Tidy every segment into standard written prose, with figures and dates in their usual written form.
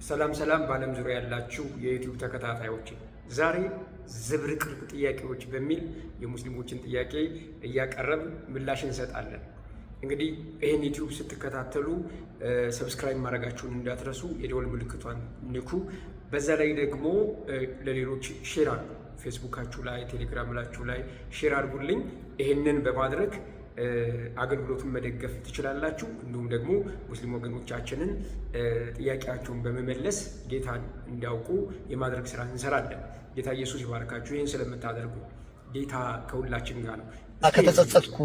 ሰላም በዓለም ዙሪያ ያላችሁ የዩቲዩብ ተከታታዮች፣ ዛሬ ዝብርቅርቅ ጥያቄዎች በሚል የሙስሊሞችን ጥያቄ እያቀረብ ምላሽ እንሰጣለን። እንግዲህ ይህን ዩቲዩብ ስትከታተሉ ሰብስክራይብ ማድረጋችሁን እንዳትረሱ፣ የደወል ምልክቷን ንኩ። በዛ ላይ ደግሞ ለሌሎች ሼር አድርጉ። ፌስቡካችሁ ላይ፣ ቴሌግራምላችሁ ላይ ሼር አድርጉልኝ። ይህንን በማድረግ አገልግሎቱን መደገፍ ትችላላችሁ። እንዲሁም ደግሞ ሙስሊም ወገኖቻችንን ጥያቄያቸውን በመመለስ ጌታን እንዲያውቁ የማድረግ ስራ እንሰራለን። ጌታ ኢየሱስ ይባርካችሁ። ይህን ስለምታደርጉ ጌታ ከሁላችን ጋር ነው። ከተጸጸትኩ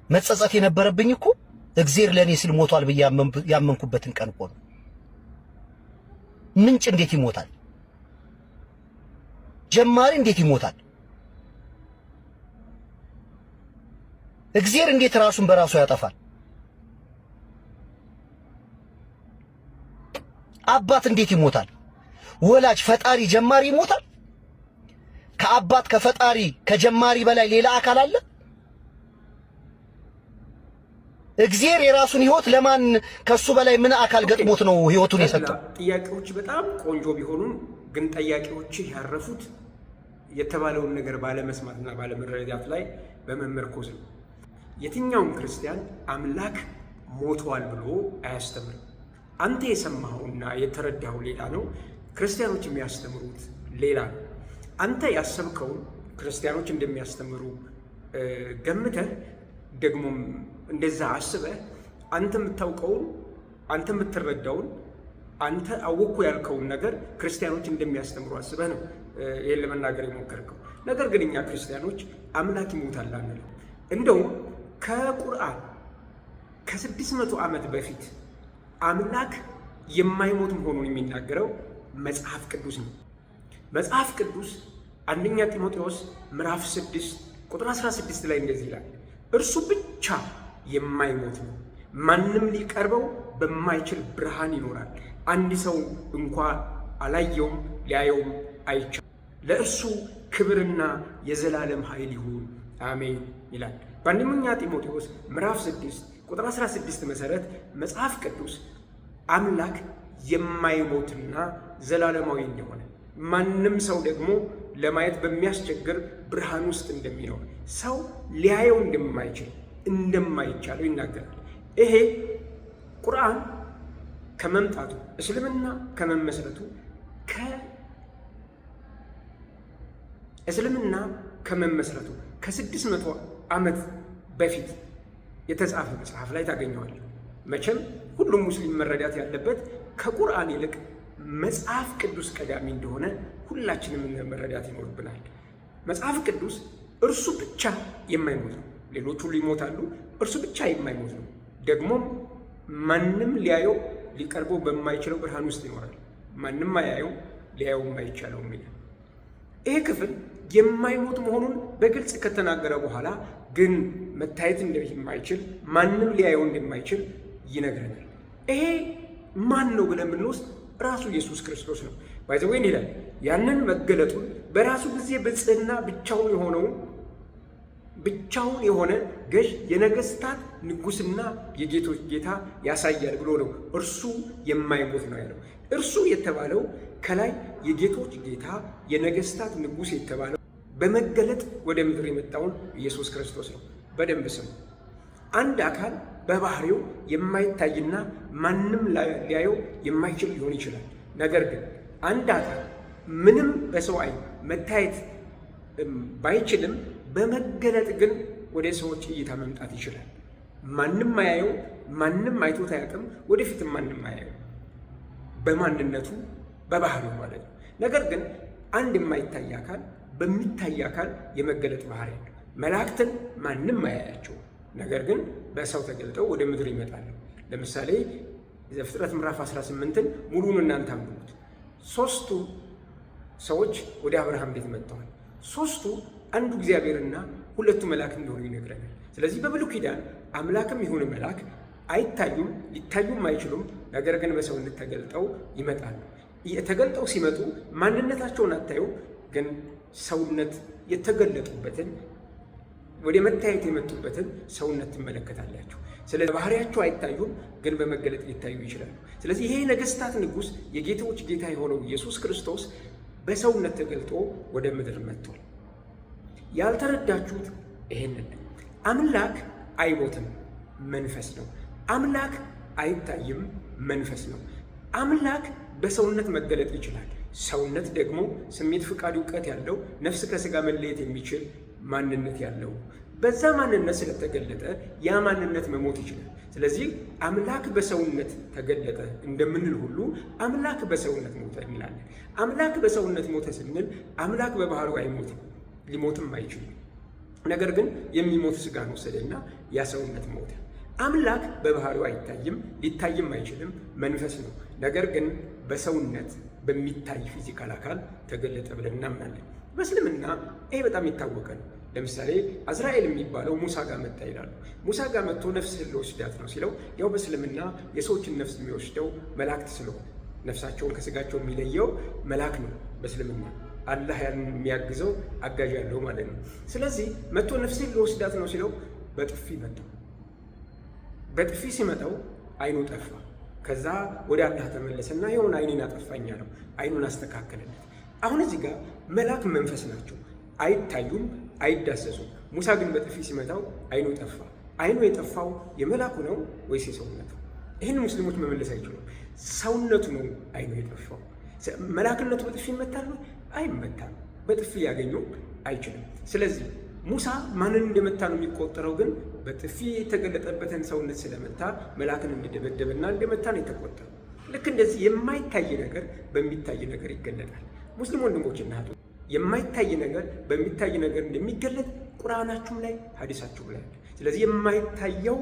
መጸጸት የነበረብኝ እኮ እግዚአብሔር ለኔ ሲል ሞቷል ብዬ ያመንኩበትን ቀን እኮ ነው። ምንጭ እንዴት ይሞታል? ጀማሪ እንዴት ይሞታል? እግዚአብሔር እንዴት ራሱን በራሱ ያጠፋል? አባት እንዴት ይሞታል? ወላጅ ፈጣሪ ጀማሪ ይሞታል? ከአባት ከፈጣሪ ከጀማሪ በላይ ሌላ አካል አለ? እግዚአብሔር የራሱን ህይወት ለማን ከሱ በላይ ምን አካል ገጥሞት ነው ህይወቱን የሰጠው? ጥያቄዎች በጣም ቆንጆ ቢሆኑም ግን ጥያቄዎች ያረፉት የተባለውን ነገር ባለመስማትና ባለመረዳት ላይ በመመርኮዝ ነው። የትኛውም ክርስቲያን አምላክ ሞቷል ብሎ አያስተምርም። አንተ የሰማኸውና የተረዳኸው ሌላ ነው፣ ክርስቲያኖች የሚያስተምሩት ሌላ ነው። አንተ ያሰብከውን ክርስቲያኖች እንደሚያስተምሩ ገምተህ ደግሞም እንደዛ አስበህ አንተ የምታውቀውን አንተ የምትረዳውን አንተ አወኩ ያልከውን ነገር ክርስቲያኖች እንደሚያስተምሩ አስበህ ነው ይሄን ለመናገር የሞከርከው። ነገር ግን እኛ ክርስቲያኖች አምላክ ይሞታል አንልም። እንደውም ከቁርአን ከ600 ዓመት በፊት አምላክ የማይሞት መሆኑን የሚናገረው መጽሐፍ ቅዱስ ነው። መጽሐፍ ቅዱስ አንደኛ ጢሞቴዎስ ምዕራፍ 6 ቁጥር 16 ላይ እንደዚህ ይላል፣ እርሱ ብቻ የማይሞት ነው፣ ማንም ሊቀርበው በማይችል ብርሃን ይኖራል፣ አንድ ሰው እንኳ አላየውም ሊያየውም አይቻልም፣ ለእርሱ ክብርና የዘላለም ኃይል ይሁን አሜን ይላል። በአንደኛ ጢሞቴዎስ ምዕራፍ 6 ቁጥር 16 መሰረት መጽሐፍ ቅዱስ አምላክ የማይሞትና ዘላለማዊ እንደሆነ ማንም ሰው ደግሞ ለማየት በሚያስቸግር ብርሃን ውስጥ እንደሚኖር ሰው ሊያየው እንደማይቻለው ይናገራል። ይሄ ቁርአን ከመምጣቱ እስልምና ከመመስረቱ ከ600 ዓመት በፊት የተጻፈ መጽሐፍ ላይ ታገኘዋል። መቼም ሁሉም ሙስሊም መረዳት ያለበት ከቁርአን ይልቅ መጽሐፍ ቅዱስ ቀዳሚ እንደሆነ ሁላችንም መረዳት ይኖርብናል። መጽሐፍ ቅዱስ እርሱ ብቻ የማይሞት ነው። ሌሎች ሁሉ ይሞታሉ፣ እርሱ ብቻ የማይሞት ነው። ደግሞም ማንም ሊያየው ሊቀርበው በማይችለው ብርሃን ውስጥ ይኖራል። ማንም አያየው ሊያየው የማይቻለው ይላል። ይሄ ክፍል የማይሞት መሆኑን በግልጽ ከተናገረ በኋላ ግን መታየት እንደማይችል ማንም ሊያየው እንደማይችል ይነግረናል። ይሄ ማን ነው ብለን ብንወስድ ራሱ ኢየሱስ ክርስቶስ ነው። ባይዘወይን ይላል ያንን መገለጡን በራሱ ጊዜ ብጽዕና ብቻውን የሆነ ገዥ የነገስታት ንጉስና የጌቶች ጌታ ያሳያል ብሎ ነው እርሱ የማይሞት ነው ያለው። እርሱ የተባለው ከላይ የጌቶች ጌታ የነገስታት ንጉስ የተባለው በመገለጥ ወደ ምድር የመጣውን ኢየሱስ ክርስቶስ ነው። በደንብ ስሙ። አንድ አካል በባህሪው የማይታይና ማንም ሊያየው የማይችል ሊሆን ይችላል። ነገር ግን አንድ አካል ምንም በሰው ዓይን መታየት ባይችልም በመገለጥ ግን ወደ ሰዎች እይታ መምጣት ይችላል። ማንም አያየው፣ ማንም አይቶት አያውቅም፣ ወደፊትም ማንም አያየው በማንነቱ በባህሪው ማለት ነው። ነገር ግን አንድ የማይታይ አካል በሚታይ አካል የመገለጥ ባህሪ ነው። መላእክትን ማንም አያያቸው፣ ነገር ግን በሰው ተገልጠው ወደ ምድር ይመጣሉ። ለምሳሌ ዘፍጥረት ምዕራፍ 18ን ሙሉን እናንተ አንብቡት። 3ቱ ሰዎች ወደ አብርሃም ቤት መጥተዋል። 3ቱ አንዱ እግዚአብሔርና 2ቱ መልአክ እንደሆኑ ይነግረናል። ስለዚህ በብሉይ ኪዳን አምላክም ይሁን መልአክ አይታዩም፣ ሊታዩም አይችሉም። ነገር ግን በሰውነት ተገልጠው ይመጣሉ። ተገልጠው ሲመጡ ማንነታቸውን አታዩ፣ ግን ሰውነት የተገለጡበትን ወደ መታየት የመጡበትን ሰውነት ትመለከታላችሁ። ስለ ባህሪያቸው አይታዩም፣ ግን በመገለጥ ሊታዩ ይችላሉ። ስለዚህ ይሄ ነገስታት ንጉስ የጌቶች ጌታ የሆነው ኢየሱስ ክርስቶስ በሰውነት ተገልጦ ወደ ምድር መጥቷል። ያልተረዳችሁት ይሄንን አምላክ አይሞትም፣ መንፈስ ነው። አምላክ አይታይም፣ መንፈስ ነው። አምላክ በሰውነት መገለጥ ይችላል። ሰውነት ደግሞ ስሜት፣ ፍቃድ፣ እውቀት ያለው ነፍስ ከስጋ መለየት የሚችል ማንነት ያለው በዛ ማንነት ስለተገለጠ ያ ማንነት መሞት ይችላል። ስለዚህ አምላክ በሰውነት ተገለጠ እንደምንል ሁሉ አምላክ በሰውነት ሞተ እንላለን። አምላክ በሰውነት ሞተ ስንል አምላክ በባህሪው አይሞትም፣ ሊሞትም አይችልም። ነገር ግን የሚሞት ስጋን ወሰደና ያ ሰውነት ሞተ። አምላክ በባህሪው አይታይም፣ ሊታይም አይችልም፣ መንፈስ ነው። ነገር ግን በሰውነት በሚታይ ፊዚካል አካል ተገለጠ ብለን እናምናለን። በእስልምና ይሄ በጣም የታወቀ ነው። ለምሳሌ አዝራኤል የሚባለው ሙሳ ጋር መጣ ይላሉ። ሙሳ ጋር መጥቶ ነፍስህን ልወስዳት ነው ሲለው፣ ያው በእስልምና የሰዎችን ነፍስ የሚወስደው መላእክት ስለሆነ ነፍሳቸውን ከስጋቸው የሚለየው መልአክ ነው። በእስልምና አላህ ያን የሚያግዘው አጋዥ ያለው ማለት ነው። ስለዚህ መጥቶ ነፍስህን ልወስዳት ነው ሲለው በጥፊ መጣው። በጥፊ ሲመጣው አይኑ ጠፋ። ከዛ ወደ አላህ ተመለሰና ይሁን አይኔን አጠፋኝ አለው። አይኑን አስተካከለለት። አሁን እዚህ ጋር መልአክ መንፈስ ናቸው፣ አይታዩም፣ አይዳሰሱም። ሙሳ ግን በጥፊ ሲመታው አይኑ ጠፋ። አይኑ የጠፋው የመልአኩ ነው ወይስ የሰውነቱ? ይህን ሙስሊሞች መመለስ አይችሉም። ሰውነቱ ነው አይኑ የጠፋው። መልአክነቱ በጥፊ ይመታል? አይመታም። በጥፊ ያገኘው አይችልም። ስለዚህ ሙሳ ማንን እንደመታ ነው የሚቆጠረው? ግን በጥፊ የተገለጠበትን ሰውነት ስለመታ መልአክን እንደደበደበና እንደመታ ነው የተቆጠረው። ልክ እንደዚህ የማይታይ ነገር በሚታይ ነገር ይገለጣል። ሙስሊም ወንድሞችና እህቶች የማይታይ ነገር በሚታይ ነገር እንደሚገለጥ ቁርአናችሁም ላይ ሐዲሳችሁም ላይ አለ። ስለዚህ የማይታየው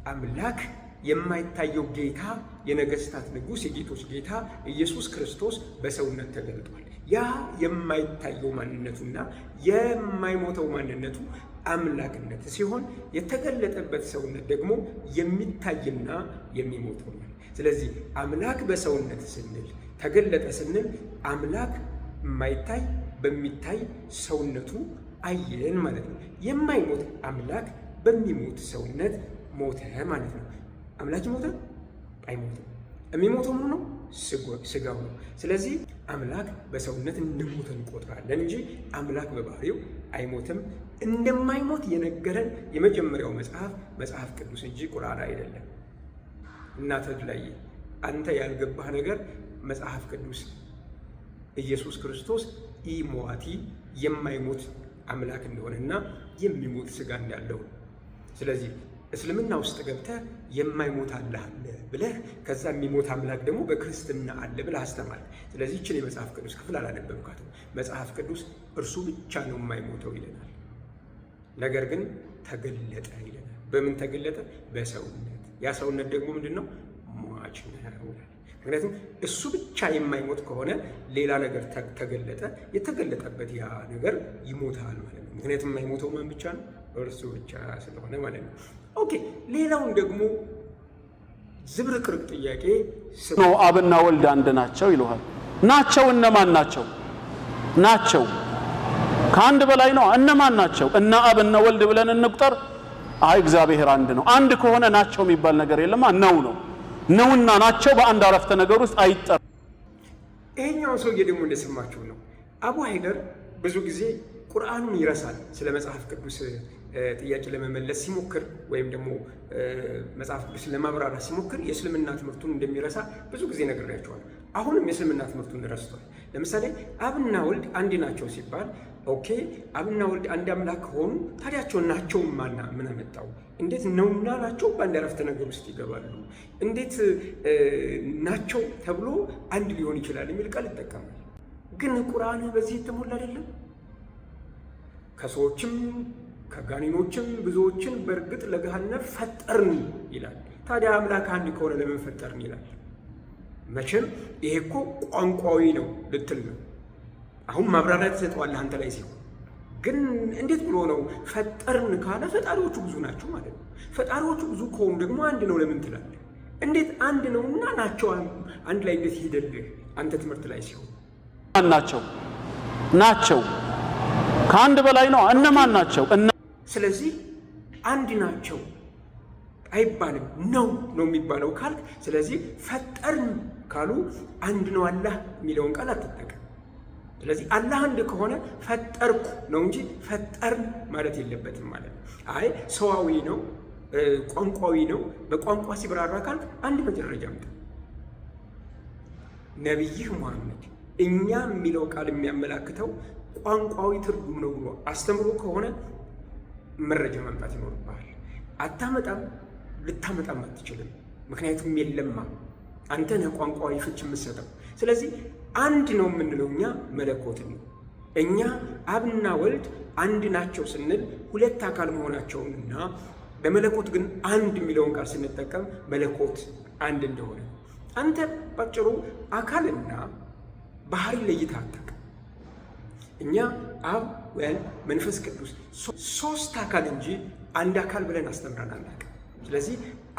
አምላክ የማይታየው ጌታ የነገስታት ንጉስ የጌቶች ጌታ ኢየሱስ ክርስቶስ በሰውነት ተገልጧል። ያ የማይታየው ማንነቱና የማይሞተው ማንነቱ አምላክነት ሲሆን የተገለጠበት ሰውነት ደግሞ የሚታይና የሚሞተው ነው። ስለዚህ አምላክ በሰውነት ስንል ተገለጠ ስንል አምላክ የማይታይ በሚታይ ሰውነቱ አየን ማለት ነው። የማይሞት አምላክ በሚሞት ሰውነት ሞተ ማለት ነው። አምላክ ይሞታል? አይሞትም። የሚሞተው ምኑ ነው? ስጋው ነው። ስለዚህ አምላክ በሰውነት እንደሞተ እንቆጥራለን እንጂ አምላክ በባህሪው አይሞትም። እንደማይሞት የነገረን የመጀመሪያው መጽሐፍ ቅዱስ እንጂ ቁርአን አይደለም። እናተድ ላይ አንተ ያልገባህ ነገር መጽሐፍ ቅዱስ ኢየሱስ ክርስቶስ ኢሞቲ የማይሞት አምላክ እንደሆነና የሚሞት ስጋ እንዳለው። ስለዚህ እስልምና ውስጥ ገብተህ የማይሞት አላህ አለ ብለህ ከዛ የሚሞት አምላክ ደግሞ በክርስትና አለ ብለህ አስተማር። ስለዚህ ይህችን የመጽሐፍ ቅዱስ ክፍል አላነበብካትም። መጽሐፍ ቅዱስ እርሱ ብቻ ነው የማይሞተው ይለናል። ነገር ግን ተገለጠ ይለናል። በምን ተገለጠ? በሰውነት። ያ ሰውነት ደግሞ ምንድን ነው? ሟች ነው። ምክንያቱም እሱ ብቻ የማይሞት ከሆነ ሌላ ነገር ተገለጠ፣ የተገለጠበት ያ ነገር ይሞታል ማለት ነው። ምክንያቱም የማይሞተው ማን ብቻ ነው? እርሱ ብቻ ስለሆነ ማለት ነው። ኦኬ፣ ሌላውን ደግሞ ዝብርቅርቅ ጥያቄ ነው። አብና ወልድ አንድ ናቸው ይሉሃል። ናቸው? እነማን ናቸው? ናቸው ከአንድ በላይ ነው። እነማን ናቸው? እነ አብ እነ ወልድ ብለን እንቁጠር? አይ እግዚአብሔር አንድ ነው። አንድ ከሆነ ናቸው የሚባል ነገር የለማ። ነው ነውና ናቸው በአንድ አረፍተ ነገር ውስጥ አይጠራ። ይሄኛው ሰውዬ ደግሞ እንደሰማችሁ ነው። አቡ ሃይደር ብዙ ጊዜ ቁርአኑን ይረሳል። ስለ መጽሐፍ ቅዱስ ጥያቄ ለመመለስ ሲሞክር ወይም ደግሞ መጽሐፍ ቅዱስ ለማብራራት ሲሞክር የእስልምና ትምህርቱን እንደሚረሳ ብዙ ጊዜ ነግሬያቸዋለሁ። አሁንም የእስልምና ትምህርቱን ረስቷል። ለምሳሌ አብና ወልድ አንድ ናቸው ሲባል ኦኬ፣ አብና ወልድ አንድ አምላክ ከሆኑ ታዲያቸው ናቸው ምን አመጣው? እንዴት ነውና ናቸው በአንድ አረፍተ ነገር ውስጥ ይገባሉ? እንዴት ናቸው ተብሎ አንድ ሊሆን ይችላል የሚል ቃል ይጠቀማል። ግን ቁርአን በዚህ የተሞላ አይደለም። ከሰዎችም ከጋኔኖችም ብዙዎችን በእርግጥ ለገሃነም ፈጠርን ይላል። ታዲያ አምላክ አንድ ከሆነ ለምን ፈጠርን ይላል? መቼም ይሄ እኮ ቋንቋዊ ነው ልትል ነው። አሁን ማብራሪያ ተሰጥቷል አንተ ላይ ሲሆን፣ ግን እንዴት ብሎ ነው ፈጠርን ካለ ፈጣሪዎቹ ብዙ ናቸው ማለት ነው። ፈጣሪዎቹ ብዙ ከሆኑ ደግሞ አንድ ነው ለምን ትላለህ? እንዴት አንድ ነውና ናቸው አንድ ላይ እንዴት ይሄደልህ አንተ ትምህርት ላይ ሲሆን? ናቸው ከአንድ በላይ ነው። እነማን ናቸው? ስለዚህ አንድ ናቸው አይባልም ነው የሚባለው ካልክ፣ ስለዚህ ፈጠርን ካሉ አንድ ነው አላህ የሚለውን ቃል አትጠቀም። ስለዚህ አላህ አንድ ከሆነ ፈጠርኩ ነው እንጂ ፈጠርን ማለት የለበትም ማለት ነው። አይ ሰዋዊ ነው ቋንቋዊ ነው በቋንቋ ሲብራራ ካልክ አንድ መጀረጃ አምጣ። ነቢይህ ሙሐመድ እኛ የሚለው ቃል የሚያመላክተው ቋንቋዊ ትርጉም ነው ብሎ አስተምሮ ከሆነ መረጃ ማምጣት ይኖርብሃል። አታመጣም፣ ልታመጣም አትችልም። ምክንያቱም የለማ አንተ ነህ ቋንቋዊ ፍች የምትሰጠው። ስለዚህ አንድ ነው የምንለው እኛ መለኮትን ነው። እኛ አብና ወልድ አንድ ናቸው ስንል ሁለት አካል መሆናቸውንና በመለኮት ግን አንድ የሚለውን ቃል ስንጠቀም መለኮት አንድ እንደሆነ አንተ ባጭሩ አካልና ባህሪ ለይተህ አታውቅም። እኛ አብ ወልድ መንፈስ ቅዱስ ሶስት አካል እንጂ አንድ አካል ብለን አስተምረን አናውቅም። ስለዚህ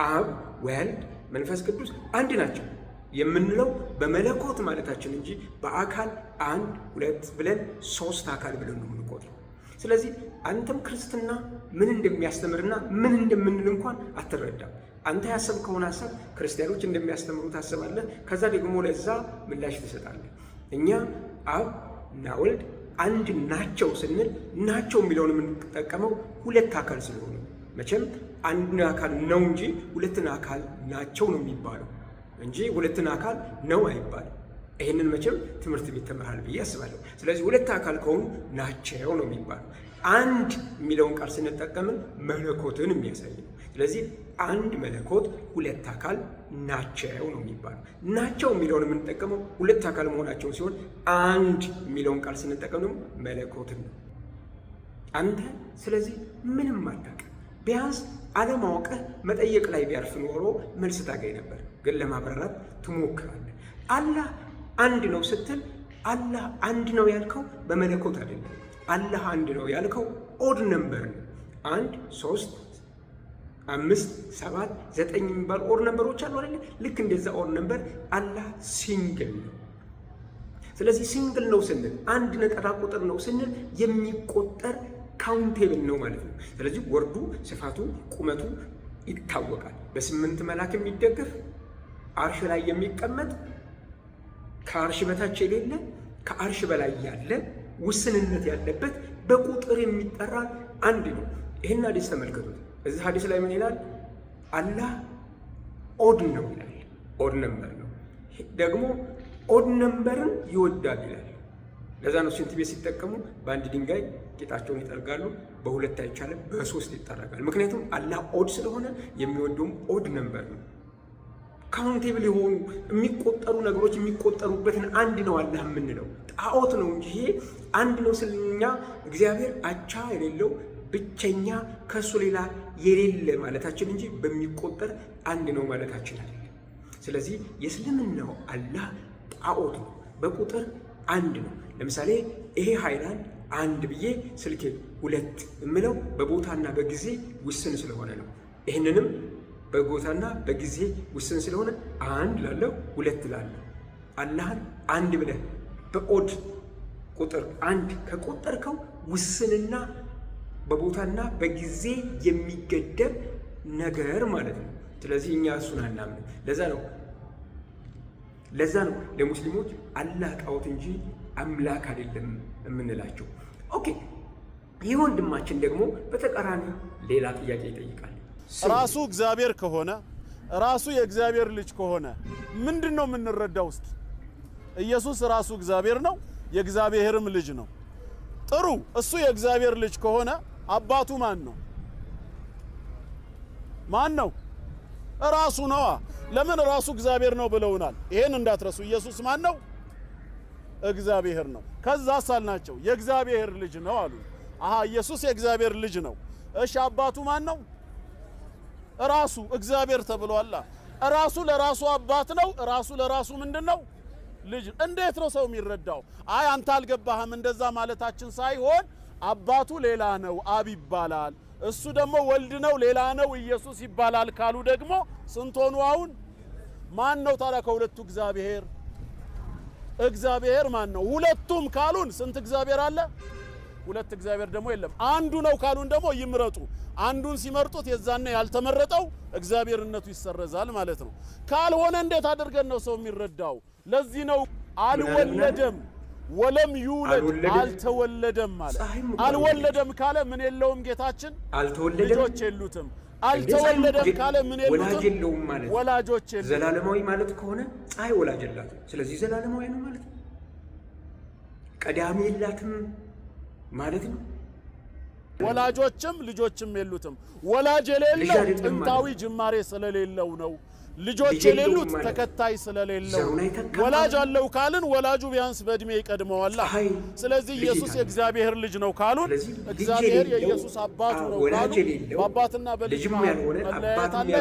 አብ ወልድ መንፈስ ቅዱስ አንድ ናቸው የምንለው በመለኮት ማለታችን እንጂ በአካል አንድ ሁለት ብለን ሶስት አካል ብለን ነው የምንቆጥረው። ስለዚህ አንተም ክርስትና ምን እንደሚያስተምርና ምን እንደምንል እንኳን አትረዳም። አንተ ያሰብከውን ሀሳብ ክርስቲያኖች እንደሚያስተምሩ ታስባለህ። ከዛ ደግሞ ለዛ ምላሽ ትሰጣለህ። እኛ አብ እና ወልድ አንድ ናቸው ስንል ናቸው የሚለውን የምንጠቀመው ሁለት አካል ስለሆነ መቼም አንድ አካል ነው እንጂ ሁለትን አካል ናቸው ነው የሚባለው እንጂ ሁለትን አካል ነው አይባልም። ይህንን መቼም ትምህርት ቤት ተምርሃል ብዬ አስባለሁ። ስለዚህ ሁለት አካል ከሆኑ ናቸው ነው የሚባለው። አንድ የሚለውን ቃል ስንጠቀምን መለኮትን የሚያሳይ ነው። ስለዚህ አንድ መለኮት ሁለት አካል ናቸው ነው የሚባለው። ናቸው የሚለውን የምንጠቀመው ሁለት አካል መሆናቸውን ሲሆን አንድ የሚለውን ቃል ስንጠቀም ደግሞ መለኮትን ነው። አንተ ስለዚህ ምንም አታውቅም። ቢያንስ አለማወቅህ መጠየቅ ላይ ቢያርፍ ኖሮ መልስ ታገኝ ነበር። ግን ለማብራራት ትሞክራለህ። አላህ አንድ ነው ስትል አላህ አንድ ነው ያልከው በመለኮት አይደለም። አላህ አንድ ነው ያልከው ኦድ ነምበር ነው። 1 3 5 7 9 የሚባሉ ኦድ ነምበሮች አሉ አይደል? ልክ እንደዛ ኦድ ነምበር አላህ ሲንግል ነው። ስለዚህ ሲንግል ነው ስንል አንድ ነጠላ ቁጥር ነው ስንል የሚቆጠር ካውንቴብል ነው ማለት ነው። ስለዚህ ወርዱ፣ ስፋቱ፣ ቁመቱ ይታወቃል። በ8 መልአክ የሚደገፍ አርሽ ላይ የሚቀመጥ ከአርሽ በታች የሌለ ከአርሽ በላይ ያለ ውስንነት ያለበት በቁጥር የሚጠራ አንድ ነው። ይህን ሐዲስ ተመልከቱት። እዚህ ሐዲስ ላይ ምን ይላል? አላህ ኦድ ነው ይላል። ኦድ ነምበር ነው ደግሞ ኦድ ነምበርን ይወዳል ይላል። ለዛ ነው ሽንት ቤት ሲጠቀሙ በአንድ ድንጋይ ጌጣቸውን ይጠርጋሉ። በሁለት አይቻልም፣ በሶስት ይጠረጋል። ምክንያቱም አላህ ኦድ ስለሆነ የሚወደውም ኦድ ነምበር ነው። ካውንቴብል የሆኑ የሚቆጠሩ ነገሮች የሚቆጠሩበትን አንድ ነው አላህ የምንለው። ጣዖት ነው እንጂ ይሄ አንድ ነው ስለኛ እግዚአብሔር አቻ የሌለው ብቸኛ ከሱ ሌላ የሌለ ማለታችን እንጂ በሚቆጠር አንድ ነው ማለታችን አይደለም። ስለዚህ የእስልምናው አላህ ጣዖት ነው፣ በቁጥር አንድ ነው። ለምሳሌ ይሄ ሃይላንድ አንድ ብዬ ስልኬ ሁለት የምለው በቦታና በጊዜ ውስን ስለሆነ ነው። ይህንንም በቦታና በጊዜ ውስን ስለሆነ አንድ ላለው ሁለት ላለው አላህን አንድ ብለህ በኦድ ቁጥር አንድ ከቆጠርከው ውስንና በቦታና በጊዜ የሚገደብ ነገር ማለት ነው። ስለዚህ እኛ እሱን አናምንም። ለዛ ነው ለሙስሊሞች አላህ ጣዖት እንጂ አምላክ አይደለም የምንላቸው። ኦኬ፣ ይህ ወንድማችን ደግሞ በተቃራኒ ሌላ ጥያቄ ይጠይቃል። ራሱ እግዚአብሔር ከሆነ ራሱ የእግዚአብሔር ልጅ ከሆነ ምንድነው የምንረዳው? እስኪ ኢየሱስ ራሱ እግዚአብሔር ነው፣ የእግዚአብሔርም ልጅ ነው። ጥሩ፣ እሱ የእግዚአብሔር ልጅ ከሆነ አባቱ ማን ነው? ማን ነው? ራሱ ነዋ። ለምን ራሱ እግዚአብሔር ነው ብለውናል። ይሄን እንዳትረሱ። ኢየሱስ ማን ነው? እግዚአብሔር ነው። ከዛ ሳልናቸው የእግዚአብሔር ልጅ ነው አሉ። አሃ ኢየሱስ የእግዚአብሔር ልጅ ነው። እሺ አባቱ ማን ነው? ራሱ እግዚአብሔር ተብሏል። ራሱ ለራሱ አባት ነው። ራሱ ለራሱ ምንድነው? ልጅ። እንዴት ነው ሰው የሚረዳው? አይ አንተ አልገባህም። እንደዛ ማለታችን ሳይሆን አባቱ ሌላ ነው፣ አብ ይባላል። እሱ ደግሞ ወልድ ነው፣ ሌላ ነው፣ ኢየሱስ ይባላል ካሉ ደግሞ ስንት ሆኑ? አሁን ማን ነው ታዲያ ከሁለቱ እግዚአብሔር? እግዚአብሔር ማን ነው? ሁለቱም ካሉን ስንት እግዚአብሔር አለ? ሁለት እግዚአብሔር ደግሞ የለም። አንዱ ነው ካሉን ደግሞ ይምረጡ። አንዱን ሲመርጡት የዛነ ያልተመረጠው እግዚአብሔርነቱ ይሰረዛል ማለት ነው። ካልሆነ እንዴት አድርገን ነው ሰው የሚረዳው? ለዚህ ነው አልወለደም ወለም ይውለድ አልተወለደም ማለት። አልወለደም ካለ ምን የለውም ጌታችን? ልጆች የሉትም። አልተወለደም ካለ ምን የሉትም? ወላጆች የሉትም። ዘላለማዊ ማለት ከሆነ ፀሐይ ወላጅ የላትም። ስለዚህ ዘላለማዊ ነው ማለት ነው። ቀዳሚ የላትም ማለት ነው። ወላጆችም ልጆችም የሉትም። ወላጅ የሌለው ጥንታዊ ጅማሬ ስለሌለው ነው። ልጆች የሌሉት ተከታይ ስለሌለው። ወላጅ አለው ካልን ወላጁ ቢያንስ በእድሜ ይቀድመዋል። ስለዚህ ኢየሱስ የእግዚአብሔር ልጅ ነው ካሉን እግዚአብሔር የኢየሱስ አባቱ ነው ካሉ በአባትና በልጅ መለያየት አለ?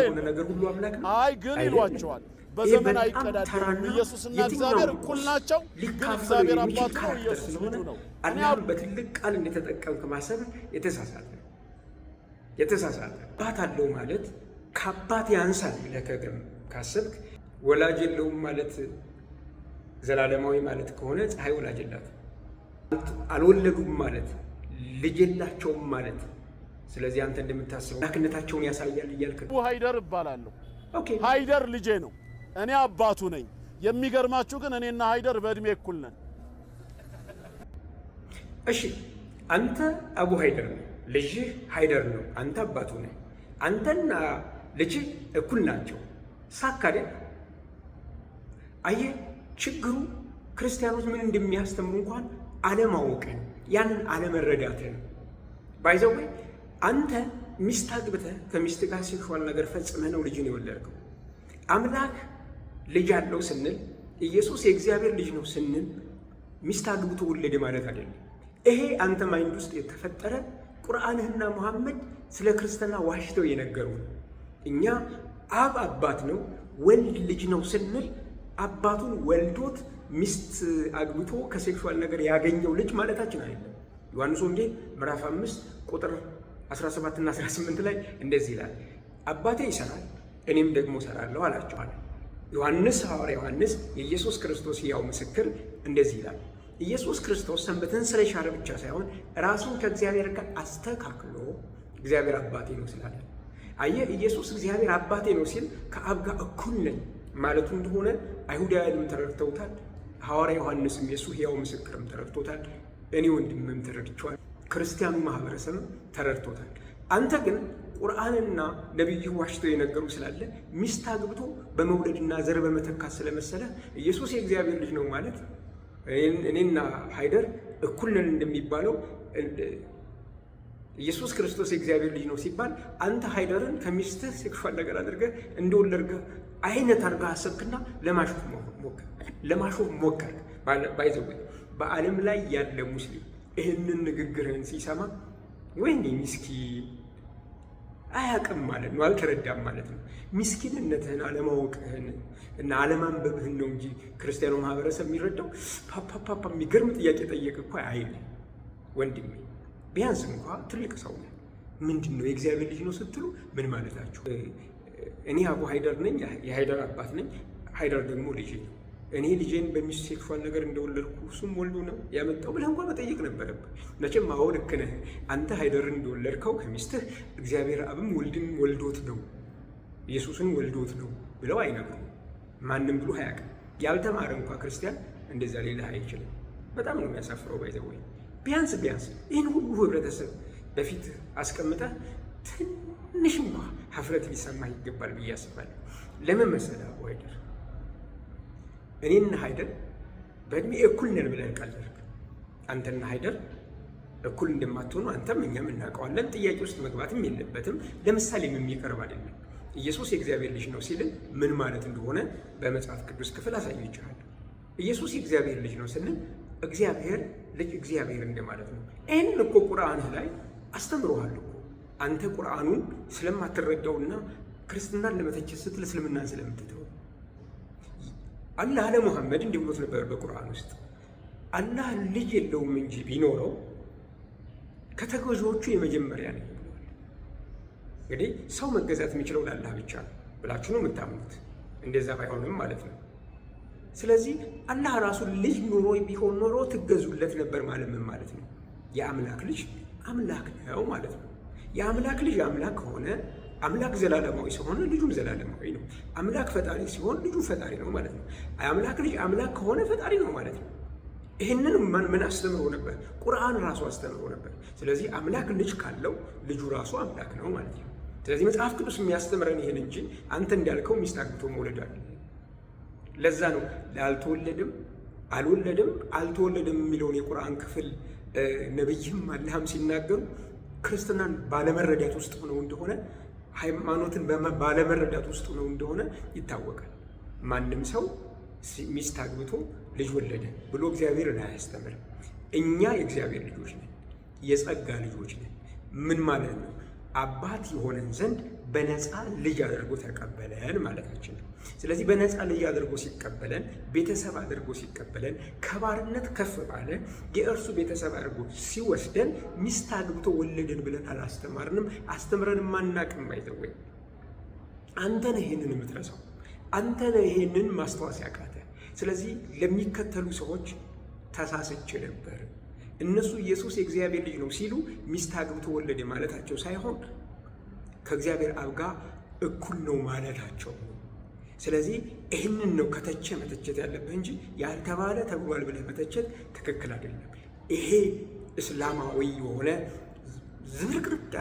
አይ ግን ይሏቸዋል። በዘመን አይቀዳደሩም። ኢየሱስና እግዚአብሔር እኩል ናቸው። ግን እግዚአብሔር አባቱ ነው፣ ኢየሱስ ልጁ ነው። አላህ በትልቅ ቃል እንደተጠቀምክ ማሰብ የተሳሳተ አባት አለው ማለት ከአባት ያንሳል ብለህ ካሰብክ፣ ወላጅ የለውም ማለት ዘላለማዊ ማለት ከሆነ ፀሐይ ወላጅ የላትም። አልወለዱም ማለት ልጅ የላቸውም ማለት። ስለዚህ አንተ እንደምታስበው አምላክነታቸውን ያሳያል እያልክ ነው። ሃይደር እባላለሁ። ሃይደር ልጄ ነው፣ እኔ አባቱ ነኝ። የሚገርማችሁ ግን እኔና ሃይደር በእድሜ እኩል ነን። እሺ አንተ አቡ ሃይደር ነው፣ ልጅህ ሃይደር ነው፣ አንተ አባቱ ነህ። አንተና ልጅህ እኩል ናቸው። ሳካደ አየህ፣ ችግሩ ክርስቲያኖች ምን እንደሚያስተምሩ እንኳን አለማወቅን፣ ያንን አለመረዳትን ባይዘው። አንተ ሚስት አግብተህ ከሚስት ጋር ሴክሹዋል ነገር ፈጽመህ ነው ልጅን የወለድከው። አምላክ ልጅ አለው ስንል፣ ኢየሱስ የእግዚአብሔር ልጅ ነው ስንል ሚስት አግብቶ ወለደ ማለት አይደለም። ይሄ አንተ ማይንድ ውስጥ የተፈጠረ ቁርአንህና መሐመድ ስለ ክርስትና ዋሽተው የነገሩን። እኛ አብ አባት ነው ወልድ ልጅ ነው ስንል አባቱን ወልዶት ሚስት አግብቶ ከሴክሹዋል ነገር ያገኘው ልጅ ማለታችን አይደለም። ዮሐንስ ወንጌል ምዕራፍ 5 ቁጥር 17 እና 18 ላይ እንደዚህ ይላል፣ አባቴ ይሰራል እኔም ደግሞ እሰራለሁ አላቸዋል። ዮሐንስ ሐዋርያ ዮሐንስ የኢየሱስ ክርስቶስ ሕያው ምስክር እንደዚህ ይላል፣ ኢየሱስ ክርስቶስ ሰንበትን ስለሻረ ብቻ ሳይሆን ራሱን ከእግዚአብሔር ጋር አስተካክሎ እግዚአብሔር አባቴ ነው ስላለ። አየህ፣ ኢየሱስ እግዚአብሔር አባቴ ነው ሲል ከአብ ጋር እኩል ነኝ ማለቱ እንደሆነ አይሁዳውያንም ተረድተውታል። ሐዋርያ ዮሐንስም የእሱ ሕያው ምስክርም ተረድቶታል። እኔ ወንድምም ተረድቼዋል። ክርስቲያኑ ማህበረሰብም ተረድቶታል። አንተ ግን ቁርአንና ነቢዩ ዋሽተው የነገሩ ስላለ ሚስት አግብቶ በመውለድና ዘር በመተካት ስለመሰለ ኢየሱስ የእግዚአብሔር ልጅ ነው ማለት እኔና ሃይደር እኩል ነን እንደሚባለው ኢየሱስ ክርስቶስ የእግዚአብሔር ልጅ ነው ሲባል አንተ ሃይደርን ከሚስትህ ሴክሹዋል ነገር አድርገህ እንደወለድከው አይነት አድርገህ አሰብክና ለማሾፍ ሞከር። ባይዘው በዓለም ላይ ያለ ሙስሊም ይህንን ንግግርህን ሲሰማ ወይኔ ምስኪን አያውቅም ማለት ነው፣ አልተረዳም ማለት ነው። ምስኪንነትህን አለማወቅህን እና አለማንበብህን ነው እንጂ ክርስቲያኑ ማህበረሰብ የሚረዳው ፓፓፓ የሚገርም ጥያቄ ጠየቅ እኮ አይል። ወንድሜ ቢያንስ እንኳ ትልቅ ሰው ነው። ምንድን ነው የእግዚአብሔር ልጅ ነው ስትሉ ምን ማለታችሁ? እኔ አቡ ሃይደር ነኝ፣ የሃይደር አባት ነኝ፣ ሃይደር ደግሞ ልጅ ነው። እኔ ልጄን በሚስት ሴክሹዋል ነገር እንደወለድኩ እሱም ወልዶ ነው ያመጣው ብለህ እንኳን መጠየቅ ነበረብህ። መቼም አዎ ልክ ነህ። አንተ ሃይደርን እንደወለድከው ከሚስትህ እግዚአብሔር አብም ወልድን ወልዶት ነው ኢየሱስን ወልዶት ነው ብለው አይነግሩም። ማንም ብሎ አያውቅም። ያልተማረ እንኳ ክርስቲያን እንደዛ ሌላ አይችልም። በጣም ነው የሚያሳፍረው። ባይዘወይ ቢያንስ ይህን ሁሉ ህብረተሰብ በፊት አስቀምጠህ ትንሽ እንኳ ሀፍረት ሊሰማህ ይገባል ብዬ አስባለሁ። ለምን መሰለህ አቡ ሃይደር እኔና ሃይደር በእድሜ እኩል ነን ብለን ቀለድክ። አንተና ሃይደር እኩል እንደማትሆኑ አንተም እኛም እናውቀዋለን። ጥያቄ ውስጥ መግባትም የለበትም። ለምሳሌም የሚቀርብ አይደለም። ኢየሱስ የእግዚአብሔር ልጅ ነው ሲልን ምን ማለት እንደሆነ በመጽሐፍ ቅዱስ ክፍል አሳይቼሃለሁ። ኢየሱስ የእግዚአብሔር ልጅ ነው ስንል እግዚአብሔር ልጅ እግዚአብሔር እንደማለት ነው። ይህንን እኮ ቁርአንህ ላይ አስተምሮሃል እኮ። አንተ ቁርአኑን ስለማትረዳውና ክርስትናን ለመተቸት ስትል እስልምናን ስለምትተው አላህ ለሙሐመድ እንዲህ ብሎት ነበር በቁርአን ውስጥ። አላህ ልጅ የለውም እንጂ ቢኖረው ከተገዢዎቹ የመጀመሪያ ነው ብለዋል። እንግዲህ ሰው መገዛት የሚችለው ለአላህ ብቻ ነው ብላችሁ ነው የምታምኑት። እንደዛ ባይሆንም ማለት ነው። ስለዚህ አላህ ራሱ ልጅ ኖሮ ቢሆን ኖሮ ትገዙለት ነበር ማለት ምን ማለት ነው? የአምላክ ልጅ አምላክ ነው ማለት ነው። የአምላክ ልጅ አምላክ ከሆነ አምላክ ዘላለማዊ ሲሆን ልጁም ዘላለማዊ ነው። አምላክ ፈጣሪ ሲሆን ልጁ ፈጣሪ ነው ማለት ነው። የአምላክ ልጅ አምላክ ከሆነ ፈጣሪ ነው ማለት ነው። ይህንን ምን አስተምሮ ነበር? ቁርአን ራሱ አስተምሮ ነበር። ስለዚህ አምላክ ልጅ ካለው ልጁ ራሱ አምላክ ነው ማለት ነው። ስለዚህ መጽሐፍ ቅዱስ የሚያስተምረን ይህን እንጂ አንተ እንዳልከው ሚስት አግብቶ መውለድ አለ። ለዛ ነው ላልተወለድም አልወለድም አልተወለድም የሚለውን የቁርአን ክፍል ነብይም አላህም ሲናገሩ ክርስትናን ባለመረዳት ውስጥ ሆነው እንደሆነ ሃይማኖትን ባለመረዳት ውስጥ ሆነው እንደሆነ ይታወቃል። ማንም ሰው ሚስት አግብቶ ልጅ ወለደ ብሎ እግዚአብሔርን አያስተምርም። እኛ የእግዚአብሔር ልጆች ነን፣ የጸጋ ልጆች ነን። ምን ማለት ነው? አባት የሆነን ዘንድ በነፃ ልጅ አድርጎ ተቀበለን ማለታችን ነው። ስለዚህ በነፃ ልጅ አድርጎ ሲቀበለን፣ ቤተሰብ አድርጎ ሲቀበለን፣ ከባርነት ከፍ ባለ የእርሱ ቤተሰብ አድርጎ ሲወስደን ሚስት አግብቶ ወለደን ብለን አላስተማርንም፣ አስተምረን ማናቅም። ባይተወይ አንተ ነህ ይሄንን የምትረሳው፣ አንተ ነህ ይሄንን ማስተዋስ ያቃተ። ስለዚህ ለሚከተሉ ሰዎች ተሳስቼ ነበር። እነሱ ኢየሱስ የእግዚአብሔር ልጅ ነው ሲሉ ሚስት አግብቶ ወለደ ማለታቸው ሳይሆን ከእግዚአብሔር አብ ጋር እኩል ነው ማለታቸው ነው። ስለዚህ ይህንን ነው ከተቸ መተቸት ያለብህ እንጂ ያልተባለ ተብሏል ብለህ መተቸት ትክክል አይደለም። ይሄ እስላማዊ የሆነ ዝብርቅርቅ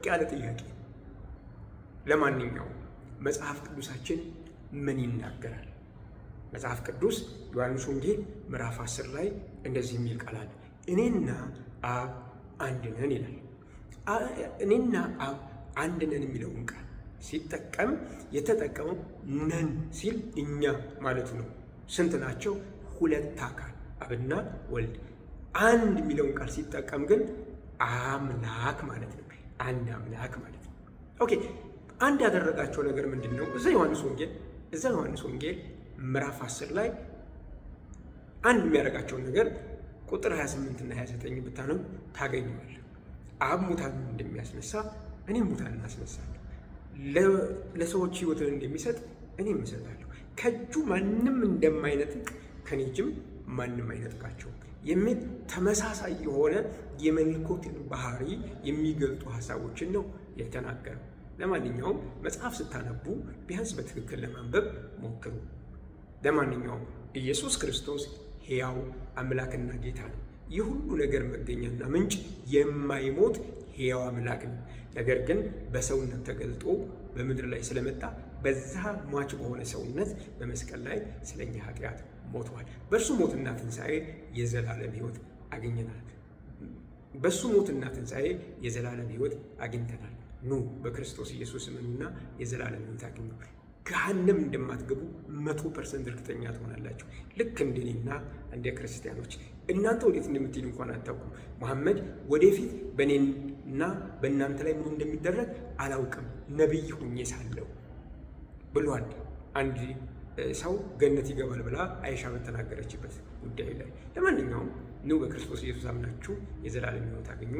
ያለ ጥያቄ። ለማንኛውም መጽሐፍ ቅዱሳችን ምን ይናገራል? መጽሐፍ ቅዱስ ዮሐንስ ወንጌል ምዕራፍ 10 ላይ እንደዚህ የሚል ቃል አለ። እኔና አብ አንድ ነን ይላል። እኔና አብ አንድ ነን የሚለውን ቃል ሲጠቀም የተጠቀመው ነን ሲል እኛ ማለቱ ነው። ስንት ናቸው? ሁለት አካል አብና ወልድ። አንድ የሚለውን ቃል ሲጠቀም ግን አምላክ ማለት ነው። አንድ አምላክ ማለት ነው። ኦኬ፣ አንድ ያደረጋቸው ነገር ምንድን ነው? እዛ ዮሐንስ ወንጌል ምዕራፍ 10 ላይ አንድ የሚያደርጋቸውን ነገር ቁጥር 28 እና 29 ብታነው ታገኘዋለህ። አብ ሙታንን እንደሚያስነሳ እኔም ሙታንን አስነሳለሁ፣ ለሰዎች ሕይወትን እንደሚሰጥ እኔም እሰጣለሁ፣ ከእጁ ማንም እንደማይነጥቅ ከኔ እጅም ማንም አይነጥቃቸውም የሚል ተመሳሳይ የሆነ የመለኮትን ባህሪ የሚገልጡ ሀሳቦችን ነው የተናገረው። ለማንኛውም መጽሐፍ ስታነቡ ቢያንስ በትክክል ለማንበብ ሞክሩ። ለማንኛውም ኢየሱስ ክርስቶስ ሕያው አምላክና ጌታ ነው። የሁሉ ነገር መገኛና ምንጭ የማይሞት ሕያው አምላክ ነው። ነገር ግን በሰውነት ተገልጦ በምድር ላይ ስለመጣ በዛ ሟች በሆነ ሰውነት በመስቀል ላይ ስለኛ ኃጢአት ሞቷል። በእርሱ ሞትና ትንሣኤ የዘላለም ሕይወት አግኝተናል። የዘላለም ሕይወት አግኝተናል። ኑ በክርስቶስ ኢየሱስ እመኑና የዘላለም ሕይወት አግኙ። ገሃነም እንደማትገቡ 100% እርግጠኛ ትሆናላችሁ። ልክ እንደኔና እንደ ክርስቲያኖች እናንተ ወዴት እንደምትሄዱ እንኳን አታውቁም። መሐመድ ወደፊት በእኔና በእናንተ ላይ ምን እንደሚደረግ አላውቅም፣ ነቢይ ሁኜ ሳለሁ ብሏል። አንድ ሰው ገነት ይገባል ብላ አይሻ በተናገረችበት ጉዳይ ላይ። ለማንኛውም ኑ በክርስቶስ ኢየሱስ አምናችሁ የዘላለም ሕይወት አግኙ።